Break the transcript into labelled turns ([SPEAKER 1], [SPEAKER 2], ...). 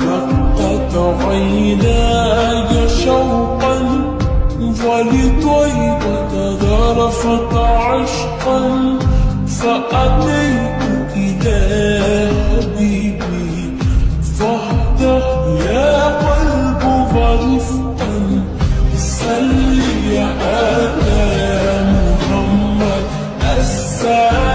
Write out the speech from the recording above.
[SPEAKER 1] رقت عيناي شوقا ولطيبة ذرفت عشقا فأتيت إلى حبيبي فاهدأ يا قلب ورفقا صل على محمد السلام